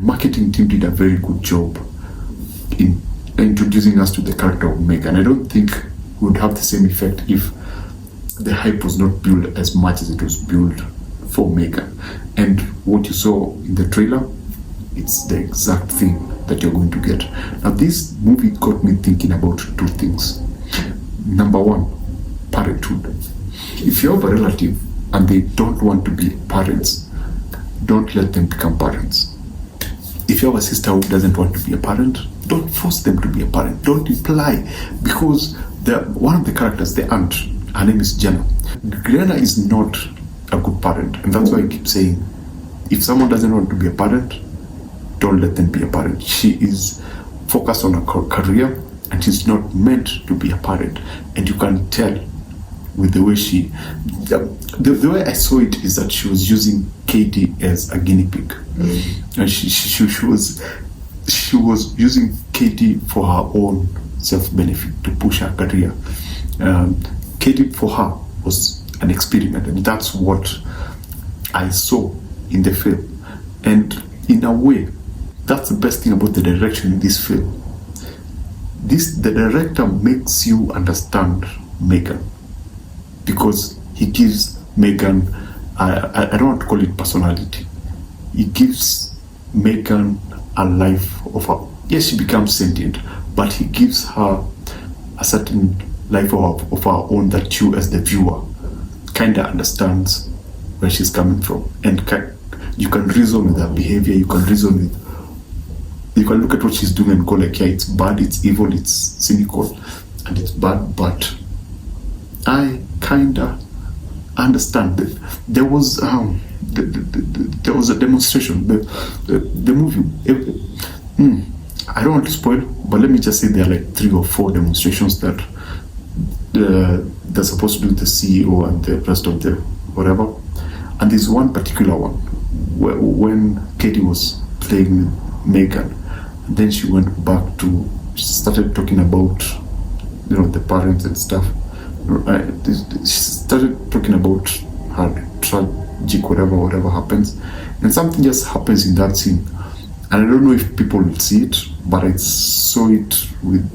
Marketing team did a very good job in introducing us to the character of MǳGAN. I don't think we would have the same effect if the hype was not built as much as it was built for MǳGAN. And what you saw in the trailer, it's the exact thing that you're going to get. Now, this movie got me thinking about two things. Number one, parenthood. If you have a relative and they don't want to be parents, don't let them become parents. If you have a sister who doesn't want to be a parent, don't force them to be a parent. Don't imply, because one of the characters, the aunt, her name is Jenna. Jenna is not a good parent, and that's why I keep saying, if someone doesn't want to be a parent, don't let them be a parent. She is focused on her career, and she's not meant to be a parent. And you can tell with the way the way I saw it is that she was using Katie as a guinea pig. And she was using Katie for her own self-benefit, to push her career. Katie for her was an experiment, and that's what I saw in the film. And in a way, that's the best thing about the direction in this film. The director makes you understand MǳGAN, because he gives MǳGAN, I don't want to call it personality. He gives MǳGAN a life of her. Yes, she becomes sentient, but he gives her a certain life of her own that you, as the viewer, kind of understands where she's coming from. And you can reason with her behavior, you can look at what she's doing and go like, yeah, it's bad, it's evil, it's cynical, and it's bad, but I kinda understand that there was a demonstration. The movie. I don't want to spoil, but let me just say there are like 3 or 4 demonstrations that they're supposed to do with the CEO and the rest of the whatever. And there's one particular one where when Katie was playing MǳGAN, and then she started talking about, the parents and stuff. She started talking about her tragic whatever happens, and something just happens in that scene, and I don't know if people will see it, but I saw it with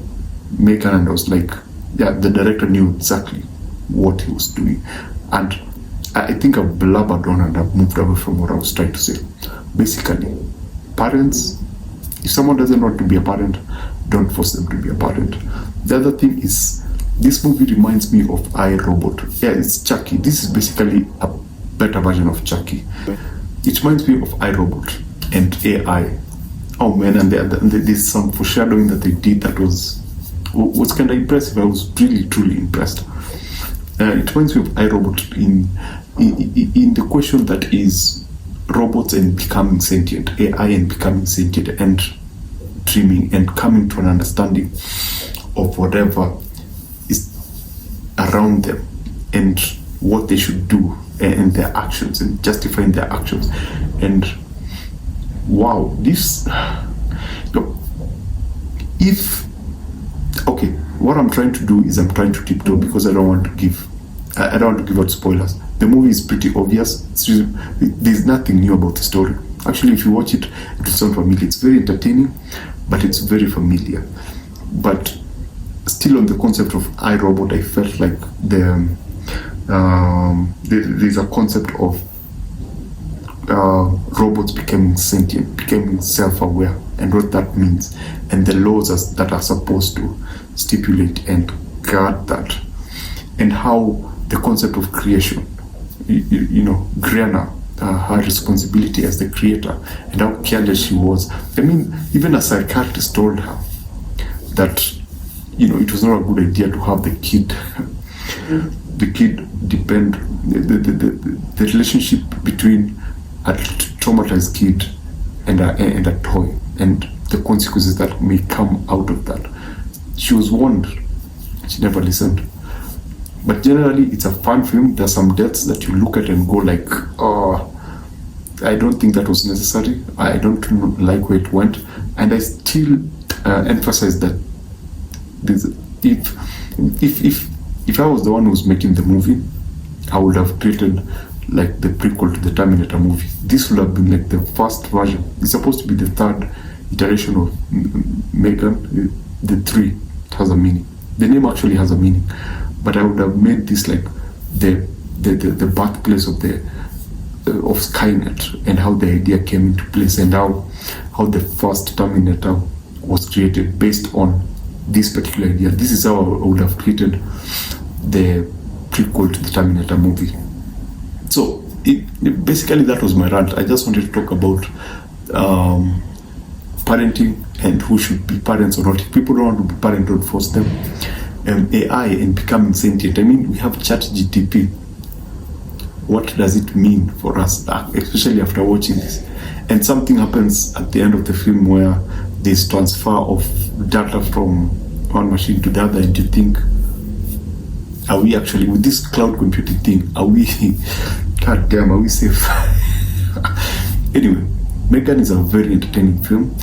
MǳGAN, and I was like, yeah, the director knew exactly what he was doing. And I think I've blabbered on and I've moved away from what I was trying to say. Basically, parents, if someone doesn't want to be a parent, don't force them to be a parent. The other thing is, this movie reminds me of iRobot. Yeah, it's Chucky. This is basically a better version of Chucky. It reminds me of iRobot and AI. Oh man, and there's some foreshadowing that they did that was kind of impressive. I was really, truly impressed. It reminds me of iRobot in the question that is robots and becoming sentient, AI and becoming sentient, and dreaming and coming to an understanding of whatever is around them and what they should do and their actions and justifying their actions. And wow, this, what I'm trying to do is I'm trying to tiptoe, because I don't want to give out spoilers. The movie is pretty obvious. There's nothing new about the story. Actually, if you watch it, it will sound familiar. It's very entertaining, but it's very familiar. But still, on the concept of iRobot, I felt like there's a concept of robots becoming sentient, becoming self-aware, and what that means, and the laws that are supposed to stipulate and guard that, and how the concept of creation, Griana, her responsibility as the creator, and how careless she was. I mean, even a psychiatrist told her that, it was not a good idea to have the kid depend, the relationship between a traumatized kid and a toy, and the consequences that may come out of that. She was warned, she never listened. But generally, it's a fun film. There's some deaths that you look at and go like, oh, I don't think that was necessary. I don't like where it went. And I still emphasize that if I was the one who was making the movie, I would have created like the prequel to the Terminator movie. This would have been like the first version. It's supposed to be the third iteration of MºGAN. The 3 has a meaning. The name actually has a meaning, but I would have made this like the birthplace of Skynet, and how the idea came into place, and how the first Terminator was created based on this particular idea. This is how I would have created the prequel to the Terminator movie. So basically that was my rant. I just wanted to talk about parenting and who should be parents or not. If people don't want to be parents, don't force them. AI and becoming sentient. I mean, we have ChatGPT. What does it mean for us, especially after watching this? And something happens at the end of the film where there's transfer of data from one machine to the other, and you think, are we actually, with this cloud computing thing, are we, god damn, are we safe? Anyway, MǳGAN is a very entertaining film.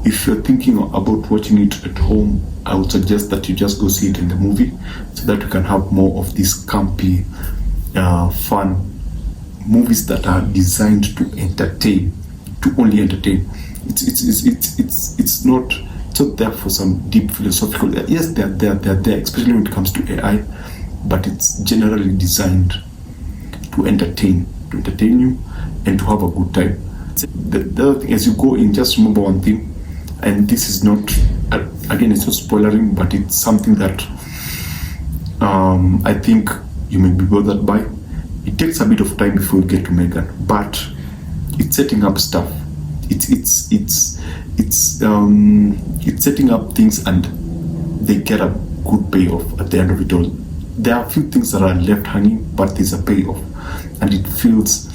If you're thinking about watching it at home, I would suggest that you just go see it in the movie, so that you can have more of these campy, fun movies that are designed to entertain, to only entertain. It's not there for some deep philosophical. Yes, they're there, especially when it comes to AI, but it's generally designed to entertain you and to have a good time. The other thing, as you go in, just remember one thing, and this is not, again, it's not spoilering, but it's something that I think you may be bothered by. It takes a bit of time before you get to MǳGAN, but it's setting up stuff. It's setting up things, and they get a good payoff at the end of it all. There are a few things that are left hanging, but there's a payoff, and it feels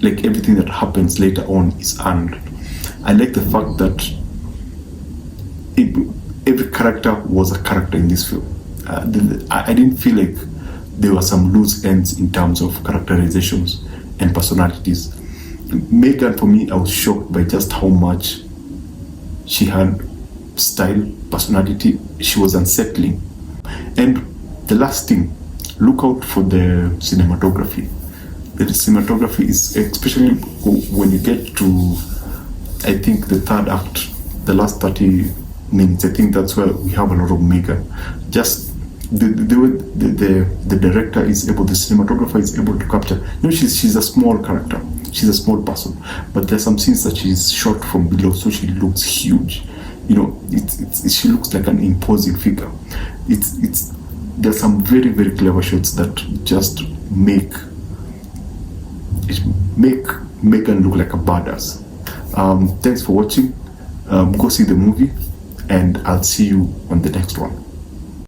like everything that happens later on is earned. I like the fact that every character was a character in this film. I didn't feel like there were some loose ends in terms of characterizations and personalities. MǳGAN, for me, I was shocked by just how much she had style, personality. She was unsettling. And the last thing, look out for the cinematography. The cinematography is, especially when you get to, I think, the third act, the last 30 minutes, I think that's where we have a lot of MǳGAN. Just the way the director is able, the cinematographer is able to capture. She's a small character. She's a small person, but there's some scenes that she's shot from below, so she looks huge. She looks like an imposing figure. There's some very, very clever shots that just make MǳGAN look like a badass. Thanks for watching. Go see the movie, and I'll see you on the next one.